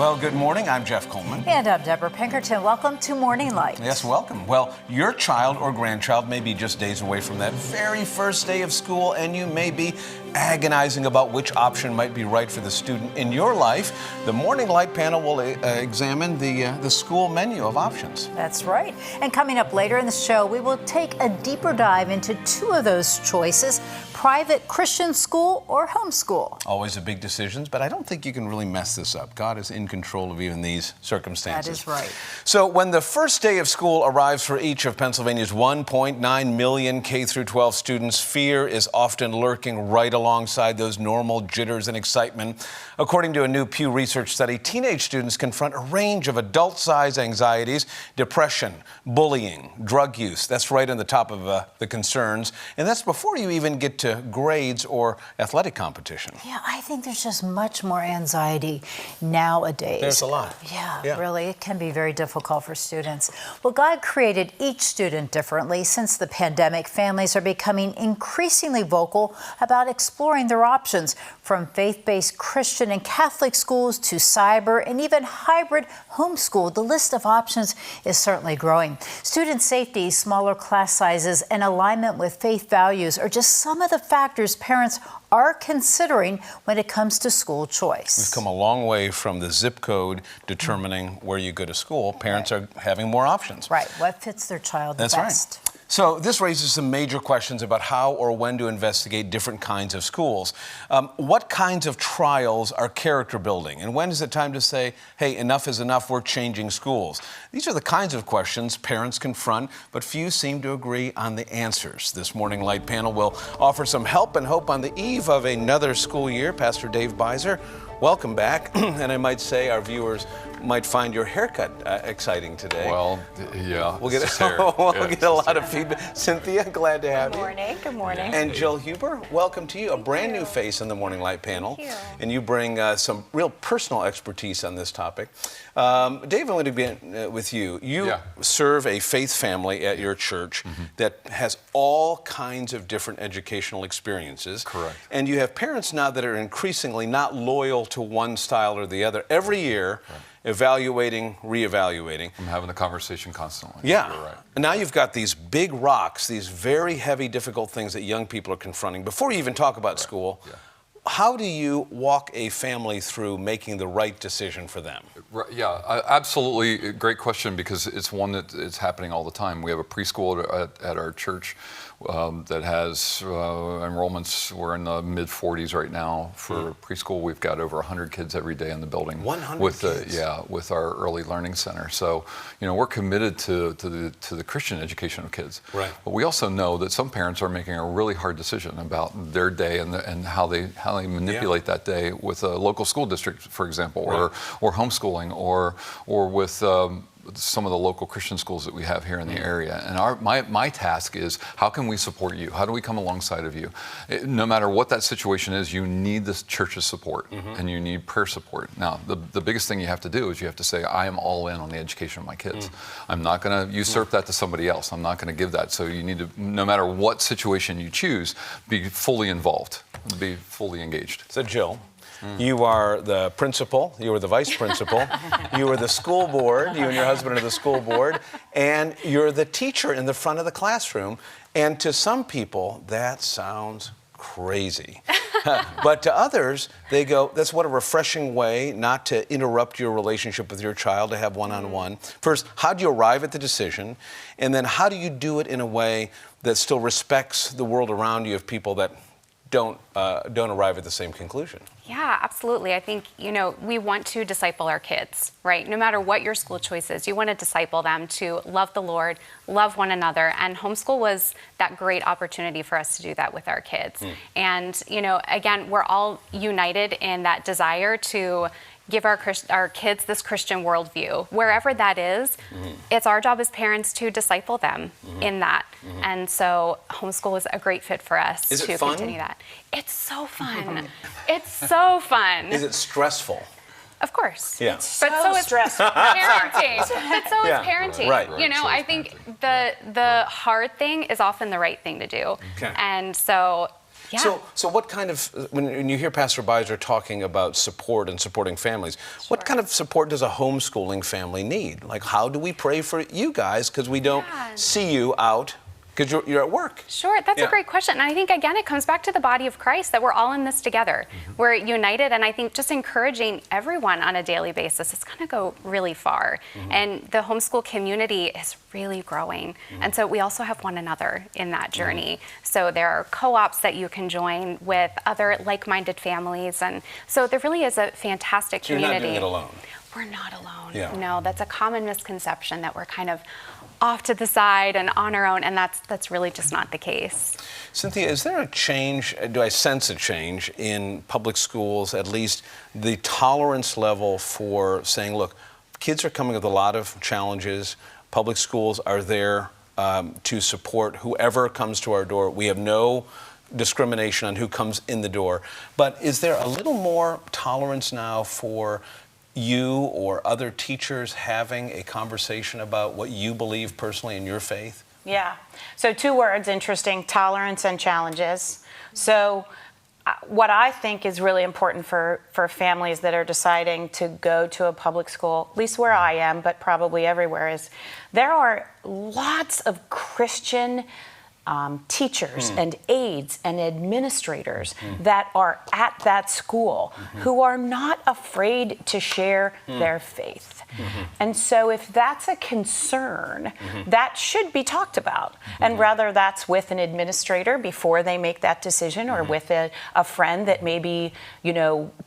Well, good morning. I'm Jeff Coleman. And I'm Deborah Pinkerton. Welcome to Morning Light. Yes, welcome. Well, your child or grandchild may be just days away from that very first day of school, and you may be agonizing about which option might be right for the student in your life. The Morning Light panel will examine the school menu of options. That's right. And coming up later in the show, we will take a deeper dive into two of those choices: private Christian school or homeschool. Always a big decisions, but I don't think you can really mess this up. God is in control of even these circumstances. That is right. So when the first day of school arrives for each of Pennsylvania's 1.9 million K-12 students, fear is often lurking right alongside those normal jitters and excitement. According to a new Pew Research study, teenage students confront a range of adult-sized anxieties: depression, bullying, drug use. That's right on the top of the concerns. And that's before you even get to grades or athletic competition. Yeah, I think there's just much more anxiety nowadays. There's a lot. Yeah, really, it can be very difficult for students. Well, God created each student differently. Since the pandemic, families are becoming increasingly vocal about exploring their options, from faith-based Christian and Catholic schools to cyber and even hybrid homeschool. The list of options is certainly growing. Student safety, smaller class sizes, and alignment with faith values are just some of the factors parents are considering when it comes to school choice. We've come a long way from the zip code determining where you go to school. Parents are having more options. Right, what fits their child the best. Right. So this raises some major questions about how or when to investigate different kinds of schools. What kinds of trials are character building? And when is it time to say, hey, enough is enough, we're changing schools? These are the kinds of questions parents confront, but few seem to agree on the answers. This Morning Light panel will offer some help and hope on the eve of another school year. Pastor Dave Biser, welcome back. And I might say our viewers might find your haircut exciting today. Well, yeah. We'll get a lot of feedback. Cynthia, glad to have you. Good morning. Good morning. And Jill Huber, welcome to you. A brand new face in the Morning Light panel. Thank you. And you bring some real personal expertise on this topic. Dave, I want to begin with you. You serve a faith family at your church that has all kinds of different educational experiences. Correct. And you have parents now that are increasingly not loyal to one style or the other. Every year, evaluating, reevaluating. I'm having the conversation constantly. Yeah. You're right. And now you've got these big rocks, these very heavy, difficult things that young people are confronting. Before you even talk about school, how do you walk a family through making the right decision for them? Yeah, absolutely. Great question, because it's one that is happening all the time. We have a preschool at our church that has enrollments. We're in the mid-40s right now for preschool. We've got over 100 kids every day in the building. 100 with kids? with our early learning center. So, we're committed to the Christian education of kids. Right. But we also know that some parents are making a really hard decision about their day and how they manipulate that day with a local school district, for example, or homeschooling, or with some of the local Christian schools that we have here in the area. And my task is, how can we support you? How do we come alongside of you? No matter what that situation is, you need this church's support, and you need prayer support. Now, the biggest thing you have to do is you have to say, I am all in on the education of my kids. I'm not going to usurp that to somebody else. I'm not going to give that. So you need to, no matter what situation you choose, be fully involved, be fully engaged. So Jill, you are the principal, you are the vice principal, you are the school board, you and your husband are the school board, and you're the teacher in the front of the classroom. And to some people, that sounds crazy. But to others, they go, that's what a refreshing way not to interrupt your relationship with your child, to have one-on-one. First, how do you arrive at the decision? And then how do you do it in a way that still respects the world around you of people that don't arrive at the same conclusion? Yeah, absolutely. I think, we want to disciple our kids, right? No matter what your school choice is, you want to disciple them to love the Lord, love one another. And homeschool was that great opportunity for us to do that with our kids. And, again, we're all united in that desire to give our kids this Christian worldview. Wherever that is, it's our job as parents to disciple them in that. And so homeschool is a great fit for us to continue that. It's so fun. It's so fun. Is it stressful? Of course. Yeah. But so is parenting. But so is parenting. Right. I think the hard thing is often the right thing to do. Okay. And so Yeah. So what kind of, when you hear Pastor Biser talking about support and supporting families, what kind of support does a homeschooling family need? Like, how do we pray for you guys? Because we don't see you out because you're at work. Sure, that's a great question. And I think, again, it comes back to the body of Christ, that we're all in this together. We're united, and I think just encouraging everyone on a daily basis is going to go really far. And the homeschool community is really growing. And so we also have one another in that journey. So there are co-ops that you can join with other like-minded families. And so there really is a fantastic community. You're not doing it alone. We're not alone. Yeah. No, that's a common misconception, that we're kind of off to the side and on our own, and that's really just not the case. Cynthia, is there a change, do I sense a change in public schools, at least the tolerance level for saying, look, kids are coming with a lot of challenges. Public schools are there to support whoever comes to our door. We have no discrimination on who comes in the door. But is there a little more tolerance now for you or other teachers having a conversation about what you believe personally in your faith? Yeah. So 2 words, interesting: tolerance and challenges. So what I think is really important for families that are deciding to go to a public school, at least where I am, but probably everywhere, is there are lots of Christian teachers and aides and administrators that are at that school who are not afraid to share their faith. And so if that's a concern, that should be talked about. And rather that's with an administrator before they make that decision, or with a friend that may be,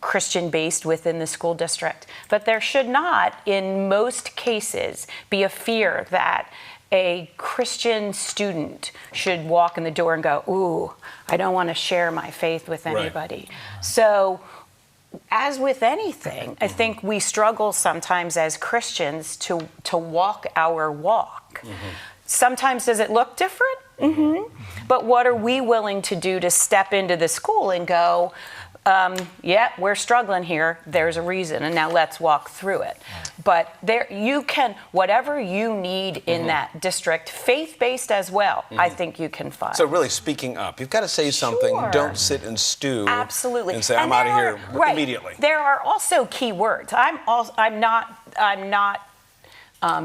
Christian-based within the school district. But there should not, in most cases, be a fear that a Christian student should walk in the door and go, ooh, I don't want to share my faith with anybody. Right. So, as with anything, I think we struggle sometimes as Christians to walk our walk. Sometimes does it look different? But what are we willing to do to step into the school and go, we're struggling here, there's a reason, and now let's walk through it. But there, you can, whatever you need in that district, faith-based as well, I think you can find. So really speaking up, you've got to say something. Don't sit and stew. Absolutely. And say, I'm out of here immediately. There are also key words. I'm not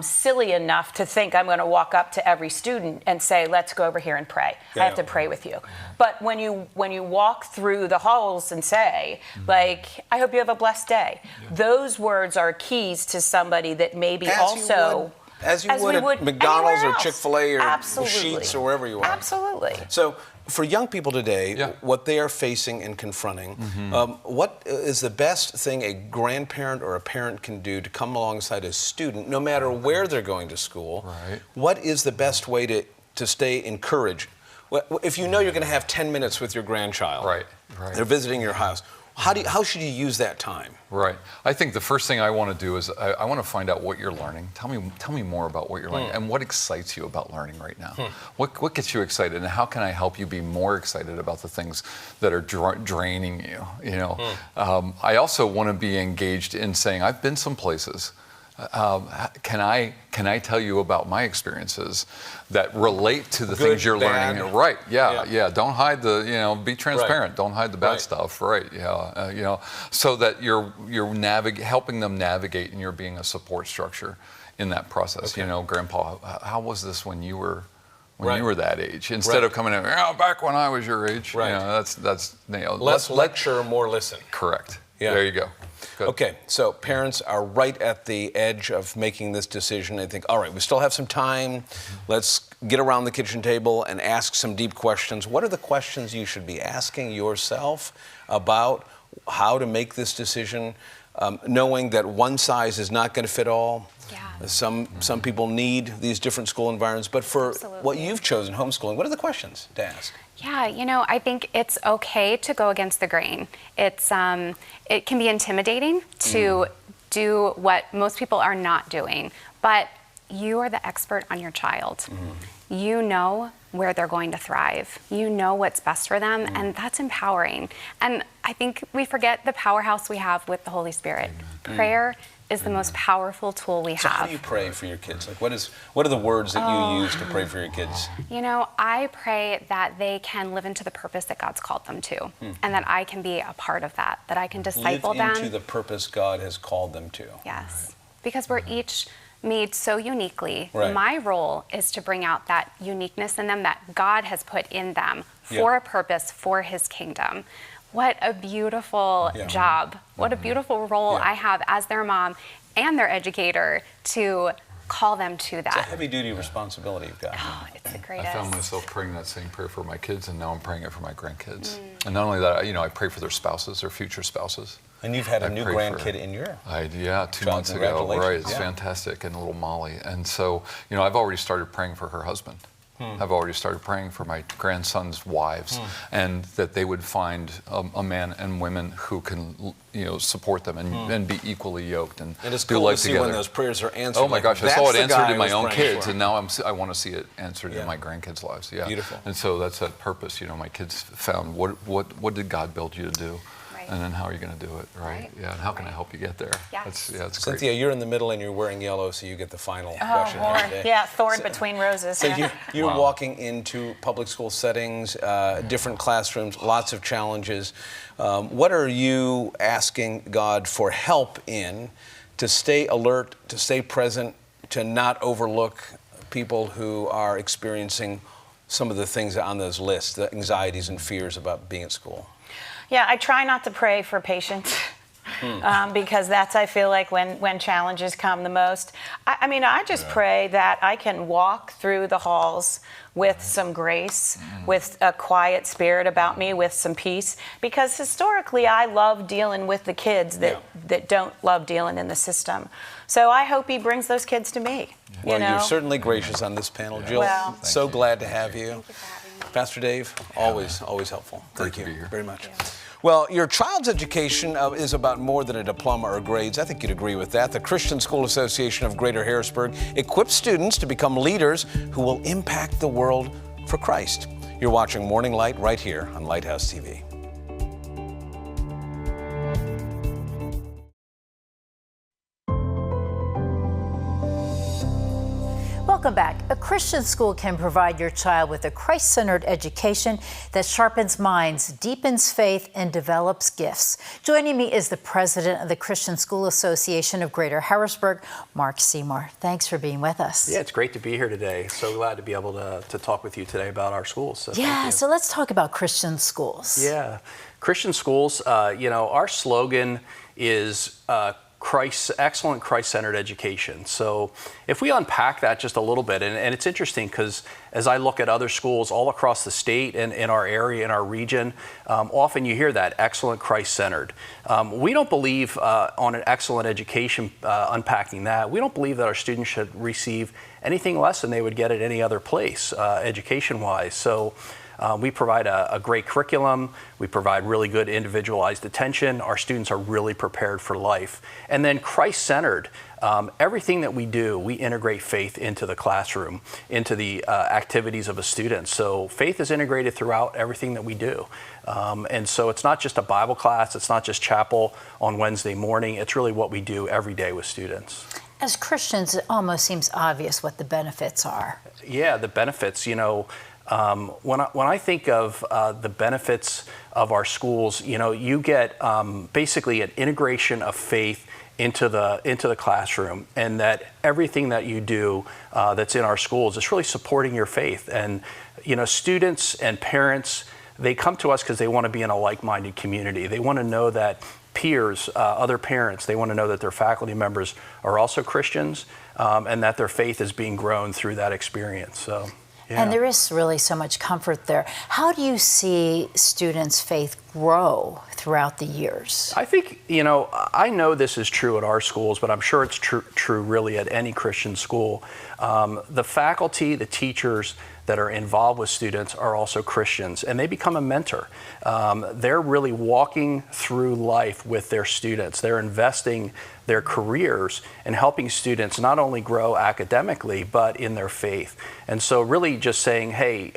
silly enough to think I'm going to walk up to every student and say, let's go over here and pray. I have to pray with you. But when you walk through the halls and say, like, I hope you have a blessed day, those words are keys to somebody that maybe as you would at McDonald's or Chick-fil-A or Sheetz or wherever you are. Absolutely. So for young people today, what they are facing and confronting, what is the best thing a grandparent or a parent can do to come alongside a student, no matter where they're going to school? Right. What is the best way to stay encouraged? If you know you're going to have 10 minutes with your grandchild, right. They're visiting your house, how should you use that time? Right. I think the first thing I want to do is I want to find out what you're learning. Tell me more about what you're learning and what excites you about learning right now. What gets you excited, and how can I help you be more excited about the things that are draining you? I also want to be engaged in saying, I've been some places. Can I tell you about my experiences that relate to the things you're learning? Right. Yeah. Don't hide be transparent. Right. Don't hide the bad stuff. Right. Yeah. So that you're helping them navigate, and you're being a support structure in that process. Okay. Grandpa, how was this when you were you were that age? Instead of coming in, back when I was your age. Right. That's less lecture, more listen. Correct. Yeah. There you go. Good. Okay, so parents are right at the edge of making this decision. They think, all right, we still have some time. Let's get around the kitchen table and ask some deep questions. What are the questions you should be asking yourself about how to make this decision, knowing that one size is not going to fit all? Yeah. Some people need these different school environments, but for what you've chosen, homeschooling, what are the questions to ask? Yeah, I think it's okay to go against the grain. It can be intimidating to do what most people are not doing, but you are the expert on your child. You know where they're going to thrive. You know what's best for them, and that's empowering. And I think we forget the powerhouse we have with the Holy Spirit. Prayer is the most powerful tool we So have. how do you pray for your kids? Like, what are the words that you use to pray for your kids? You know, I pray that they can live into the purpose that God's called them to, and that I can be a part of that I can disciple Live them. into the purpose God has called them to. Yes, because we're each made so uniquely. Right. My role is to bring out that uniqueness in them that God has put in them for a purpose, for His kingdom. What a beautiful job. What a beautiful role I have as their mom and their educator to call them to that. It's a heavy-duty responsibility you've got. Oh, it's the I greatest. found myself praying that same prayer for my kids, and now I'm praying it for my grandkids. And not only that, I pray for their spouses, their future spouses. And you've had a new pray grandkid in your... 2 John, months ago. congratulations. Right, it's Yeah. fantastic, and little Molly. And so, I've already started praying for her husband. I've already started praying for my grandson's wives, and that they would find a man and women who can, support them and be equally yoked and it's do cool life to see together. when those prayers are answered. Oh my Like, gosh, I saw that's it the answered guy in my I was own praying kids, for. and now I want to see it answered in my grandkids' lives. Yeah, Beautiful. And so that's that purpose. My kids found what did God build you to do, Right. and then how are you going to do it, right? Right. Yeah, and how can I help you get there? Yes. It's great. Cynthia, you're in the middle and you're wearing yellow, so you get the final question here today. Yeah, thorn between roses. So yeah. you're walking into public school settings, different classrooms, lots of challenges. What are you asking God for help in to stay alert, to stay present, to not overlook people who are experiencing some of the things on those lists, the anxieties and fears about being at school? Yeah, I try not to pray for patience because that's, I feel like, when challenges come the most. I just pray that I can walk through the halls with some grace, with a quiet spirit about me, with some peace, because historically I love dealing with the kids that don't love dealing in the system. So I hope He brings those kids to me. Well, you're certainly gracious on this panel, Jill. Well, so glad to have you. Thank you for having me. Pastor Dave, always helpful. Great Thank to you be here. very much. Well, your child's education is about more than a diploma or grades. I think you'd agree with that. The Christian School Association of Greater Harrisburg equips students to become leaders who will impact the world for Christ. You're watching Morning Light right here on Lighthouse TV. Welcome back. A Christian school can provide your child with a Christ-centered education that sharpens minds, deepens faith, and develops gifts. Joining me is the president of the Christian School Association of Greater Harrisburg, Mark Seymour. Thanks for being with us. Yeah, it's great to be here today. So glad to be able to talk with you today about our schools. So thank you. So let's talk about Christian schools. Yeah, Christian schools, our slogan is excellent Christ-centered education. So if we unpack that just a little bit, and it's interesting because as I look at other schools all across the state and in our area, in our region, often you hear that, excellent Christ-centered. We don't believe on an excellent education, unpacking that, we don't believe that our students should receive anything less than they would get at any other place, education-wise. So we provide a great curriculum. We provide really good individualized attention. Our students are really prepared for life. And then Christ-centered, everything that we do, we integrate faith into the classroom, into the activities of a student. So faith is integrated throughout everything that we do. And so it's not just a Bible class. It's not just chapel on Wednesday morning. It's really what we do every day with students. As Christians, it almost seems obvious what the benefits are. Yeah, the benefits, when I think of the benefits of our schools, you get basically an integration of faith into the classroom, and that everything that you do that's in our schools is really supporting your faith. And students and parents, they come to us because they want to be in a like-minded community. They want to know that peers, other parents, they want to know that their faculty members are also Christians, and that their faith is being grown through that experience. So. Yeah. And there is really so much comfort there. How do you see students' faith grow throughout the years? I think, I know this is true at our schools, but I'm sure it's true really at any Christian school. The faculty, the teachers that are involved with students are also Christians, and they become a mentor. They're really walking through life with their students. They're investing their careers and helping students not only grow academically, but in their faith. And so really just saying, hey,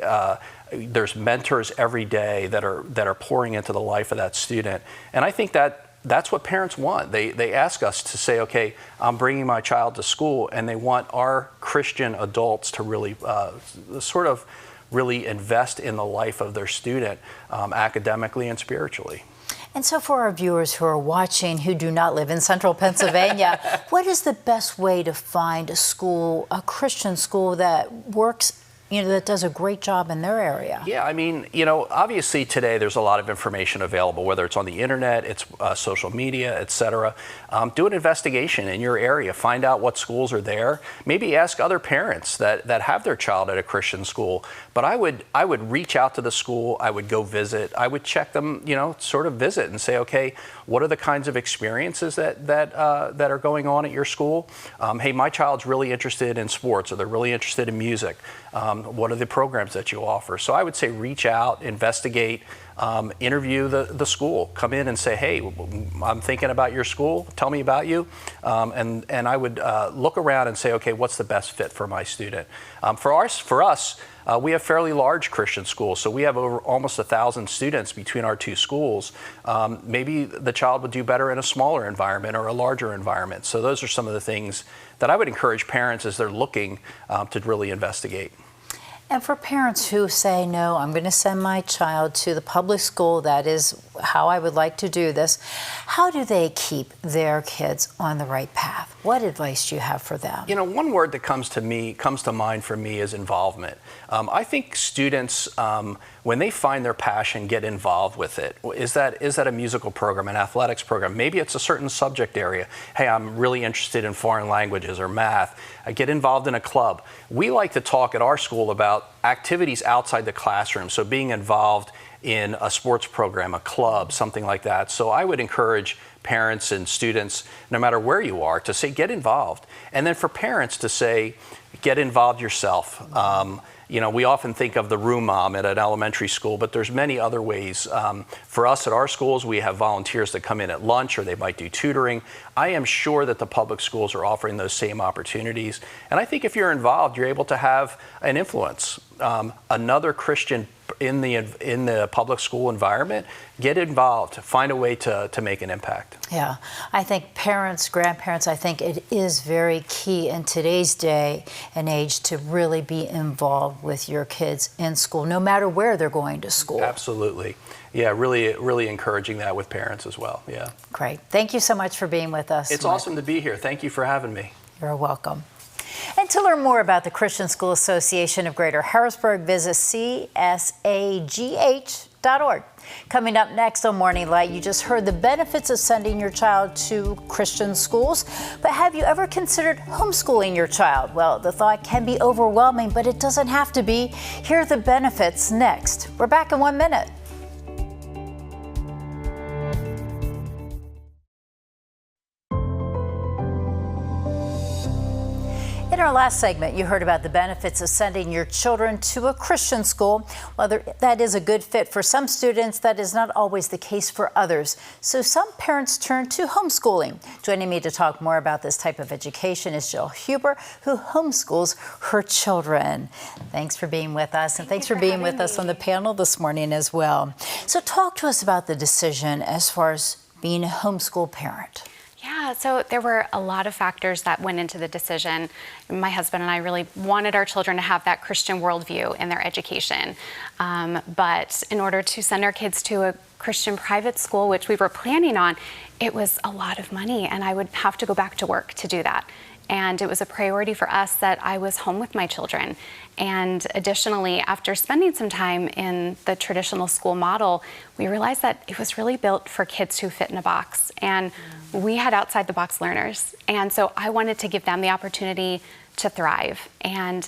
there's mentors every day that are pouring into the life of that student. And I think that that's what parents want. They ask us to say, okay, I'm bringing my child to school, and they want our Christian adults to really sort of really invest in the life of their student academically and spiritually. And so for our viewers who are watching who do not live in central Pennsylvania, what is the best way to find a school, a Christian school that works, that does a great job in their area? Yeah, I mean, obviously today there's a lot of information available, whether it's on the internet, it's social media, et cetera. Do an investigation in your area, find out what schools are there. Maybe ask other parents that have their child at a Christian school. But I would reach out to the school, I would go visit, I would check them, sort of visit and say, okay, what are the kinds of experiences that are going on at your school? Hey, my child's really interested in sports, or they're really interested in music. What are the programs that you offer? So I would say reach out, investigate, interview the school. Come in and say, hey, I'm thinking about your school. Tell me about you. And I would look around and say, okay, what's the best fit for my student? For us, we have fairly large Christian schools, so we have over almost 1,000 students between our two schools. Maybe the child would do better in a smaller environment or a larger environment. So those are some of the things that I would encourage parents as they're looking to really investigate. And for parents who say, no, I'm going to send my child to the public school, that is how I would like to do this, how do they keep their kids on the right path? What advice do you have for them? One word that comes to mind for me is involvement. I think students, when they find their passion, get involved with it. Is that a musical program, an athletics program? Maybe it's a certain subject area. Hey, I'm really interested in foreign languages or math. I get involved in a club. We like to talk at our school about activities outside the classroom, so being involved in a sports program, a club, something like that. So I would encourage parents and students, no matter where you are, to say get involved. And then for parents to say get involved yourself. We often think of the room mom at an elementary school, but there's many other ways. For us at our schools, we have volunteers that come in at lunch, or they might do tutoring. I am sure that the public schools are offering those same opportunities. And I think if you're involved, you're able to have an influence. Another Christian in the public school environment, get involved, find a way to make an impact. Yeah, I think parents, grandparents, I think it is very key in today's day and age to really be involved with your kids in school, no matter where they're going to school. Absolutely. Yeah, really encouraging that with parents as well. Yeah. Great. Thank you so much for being with us. It's awesome to be here. Thank you for having me. You're welcome. And to learn more about the Christian School Association of Greater Harrisburg, visit csagh.org. Coming up next on Morning Light, you just heard the benefits of sending your child to Christian schools. But have you ever considered homeschooling your child? Well, the thought can be overwhelming, but it doesn't have to be. Here are the benefits next. We're back in 1 minute. In our last segment, you heard about the benefits of sending your children to a Christian school. While that is a good fit for some students, that is not always the case for others. So some parents turn to homeschooling. Joining me to talk more about this type of education is Jill Huber, who homeschools her children. Thanks for being with us, and thanks for being with us on the panel this morning as well. So talk to us about the decision as far as being a homeschool parent. Yeah, so there were a lot of factors that went into the decision. My husband and I really wanted our children to have that Christian worldview in their education. But in order to send our kids to a Christian private school, which we were planning on, it was a lot of money, and I would have to go back to work to do that. And it was a priority for us that I was home with my children. And additionally, after spending some time in the traditional school model, we realized that it was really built for kids who fit in a box. And we had outside the box learners. And so I wanted to give them the opportunity to thrive. And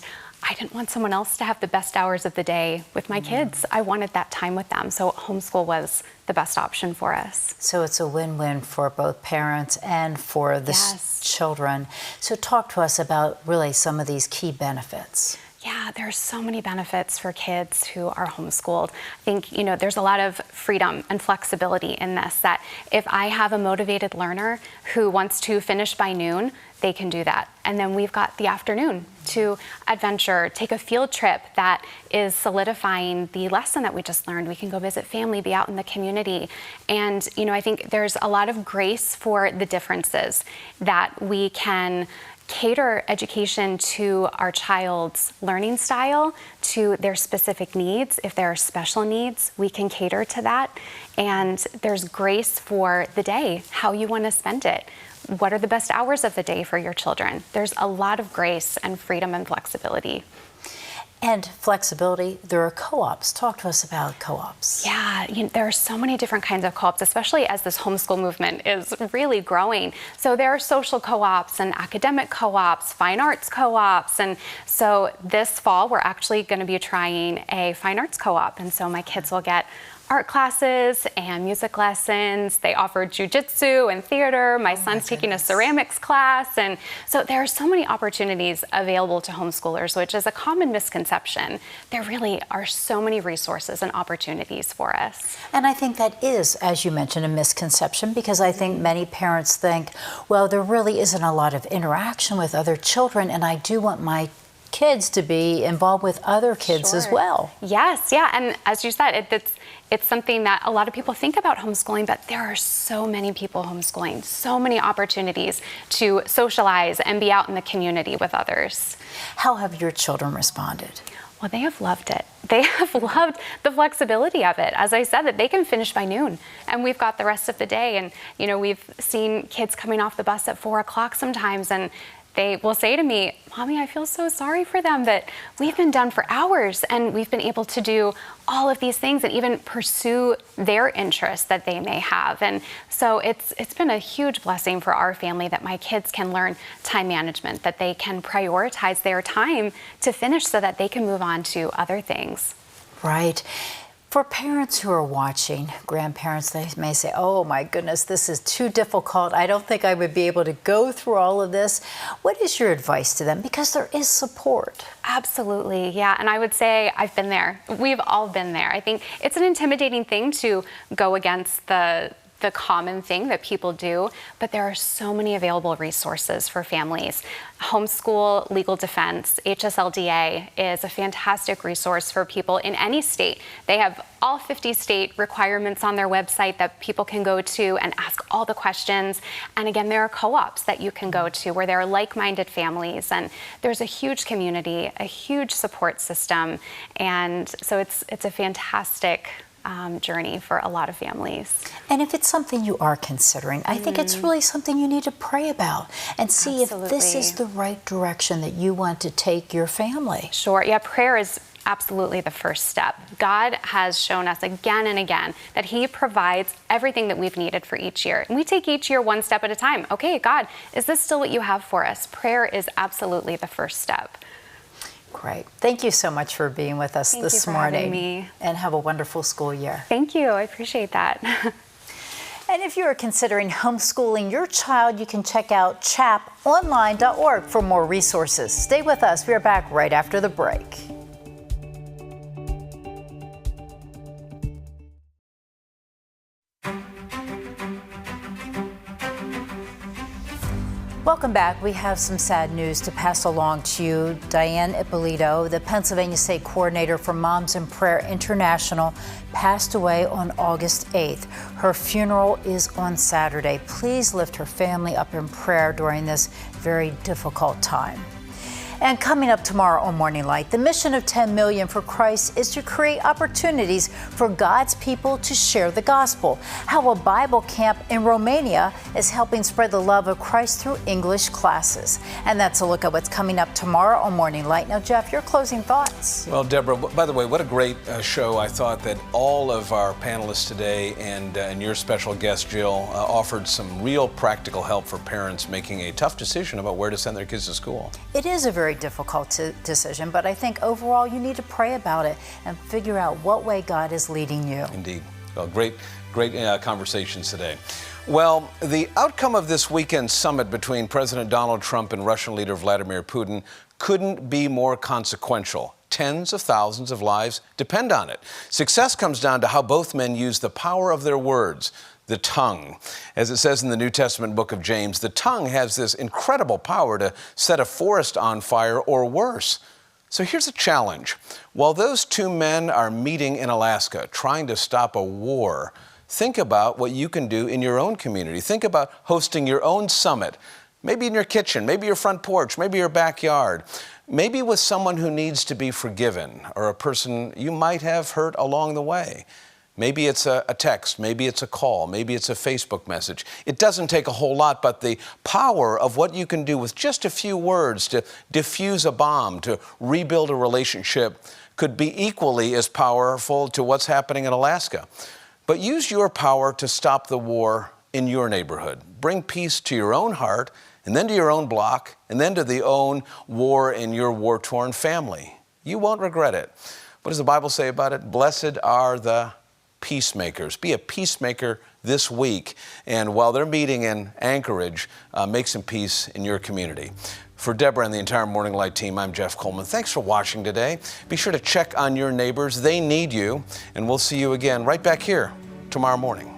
I didn't want someone else to have the best hours of the day with my kids. I wanted that time with them. So homeschool was the best option for us. So it's a win-win for both parents and for the children. So talk to us about really some of these key benefits. Yeah, there's so many benefits for kids who are homeschooled. I think, there's a lot of freedom and flexibility in this, that if I have a motivated learner who wants to finish by noon, they can do that. And then we've got the afternoon to adventure, take a field trip that is solidifying the lesson that we just learned. We can go visit family, be out in the community. And, I think there's a lot of grace for the differences, that we can cater education to our child's learning style, to their specific needs. If there are special needs, we can cater to that. And there's grace for the day, how you want to spend it. What are the best hours of the day for your children? There's a lot of grace and freedom and flexibility. And flexibility, there are co-ops. Talk to us about co-ops. Yeah, there are so many different kinds of co-ops, especially as this homeschool movement is really growing. So there are social co-ops and academic co-ops, fine arts co-ops. And so this fall, we're actually going to be trying a fine arts co-op. And so my kids will get art classes and music lessons. They offer jujitsu and theater. My son's taking a ceramics class. And so there are so many opportunities available to homeschoolers, which is a common misconception. There really are so many resources and opportunities for us. And I think that is, as you mentioned, a misconception, because I think many parents think, well, there really isn't a lot of interaction with other children, and I do want my kids to be involved with other kids as well. Yes, yeah, and as you said, it's something that a lot of people think about homeschooling, but there are so many people homeschooling, so many opportunities to socialize and be out in the community with others. How have your children responded? Well, they have loved it. They have loved the flexibility of it. As I said, that they can finish by noon, and we've got the rest of the day. And, we've seen kids coming off the bus at 4 o'clock sometimes, and they will say to me, Mommy, I feel so sorry for them, that we've been done for hours and we've been able to do all of these things and even pursue their interests that they may have. And so it's been a huge blessing for our family that my kids can learn time management, that they can prioritize their time to finish so that they can move on to other things. Right. For parents who are watching, grandparents, they may say, oh my goodness, this is too difficult. I don't think I would be able to go through all of this. What is your advice to them? Because there is support. Absolutely, yeah. And I would say I've been there. We've all been there. I think it's an intimidating thing to go against the common thing that people do, but there are so many available resources for families. Homeschool Legal Defense, HSLDA, is a fantastic resource for people in any state. They have all 50 state requirements on their website that people can go to and ask all the questions. And again, there are co-ops that you can go to where there are like-minded families, and there's a huge community, a huge support system. And so it's a fantastic journey for a lot of families. And if it's something you are considering, I think it's really something you need to pray about and see if this is the right direction that you want to take your family. Sure, yeah, prayer is absolutely the first step. God has shown us again and again that He provides everything that we've needed for each year. And we take each year one step at a time. Okay, God, is this still what you have for us? Prayer is absolutely the first step. Great. Thank you so much for being with us this morning. Having me. And have a wonderful school year. Thank you. I appreciate that. And if you are considering homeschooling your child, you can check out chaponline.org for more resources. Stay with us. We are back right after the break. Welcome back. We have some sad news to pass along to you. Diane Ippolito, the Pennsylvania State Coordinator for Moms in Prayer International, passed away on August 8th. Her funeral is on Saturday. Please lift her family up in prayer during this very difficult time. And coming up tomorrow on Morning Light, the mission of 10 Million for Christ is to create opportunities for God's people to share the gospel. How a Bible camp in Romania is helping spread the love of Christ through English classes. And that's a look at what's coming up tomorrow on Morning Light. Now, Jeff, your closing thoughts. Well, Deborah, by the way, what a great show. I thought that all of our panelists today and your special guest, Jill, offered some real practical help for parents making a tough decision about where to send their kids to school. It is a very difficult decision, but I think overall you need to pray about it and figure out what way God is leading you. Indeed. Well, great conversations today. Well, the outcome of this weekend's summit between President Donald Trump and Russian leader Vladimir Putin couldn't be more consequential. Tens of thousands of lives depend on it. Success comes down to how both men use the power of their words, the tongue. As it says in the New Testament book of James, the tongue has this incredible power to set a forest on fire or worse. So here's a challenge. While those two men are meeting in Alaska, trying to stop a war, think about what you can do in your own community. Think about hosting your own summit, maybe in your kitchen, maybe your front porch, maybe your backyard, maybe with someone who needs to be forgiven or a person you might have hurt along the way. Maybe it's a text, maybe it's a call, maybe it's a Facebook message. It doesn't take a whole lot, but the power of what you can do with just a few words to diffuse a bomb, to rebuild a relationship, could be equally as powerful to what's happening in Alaska. But use your power to stop the war in your neighborhood. Bring peace to your own heart, and then to your own block, and then to the own war in your war-torn family. You won't regret it. What does the Bible say about it? Blessed are the peacemakers. Be a peacemaker this week, and while they're meeting in Anchorage, make some peace in your community. For Deborah and the entire Morning Light team, I'm Jeff Coleman. Thanks for watching today. Be sure to check on your neighbors. They need you, and we'll see you again right back here tomorrow morning.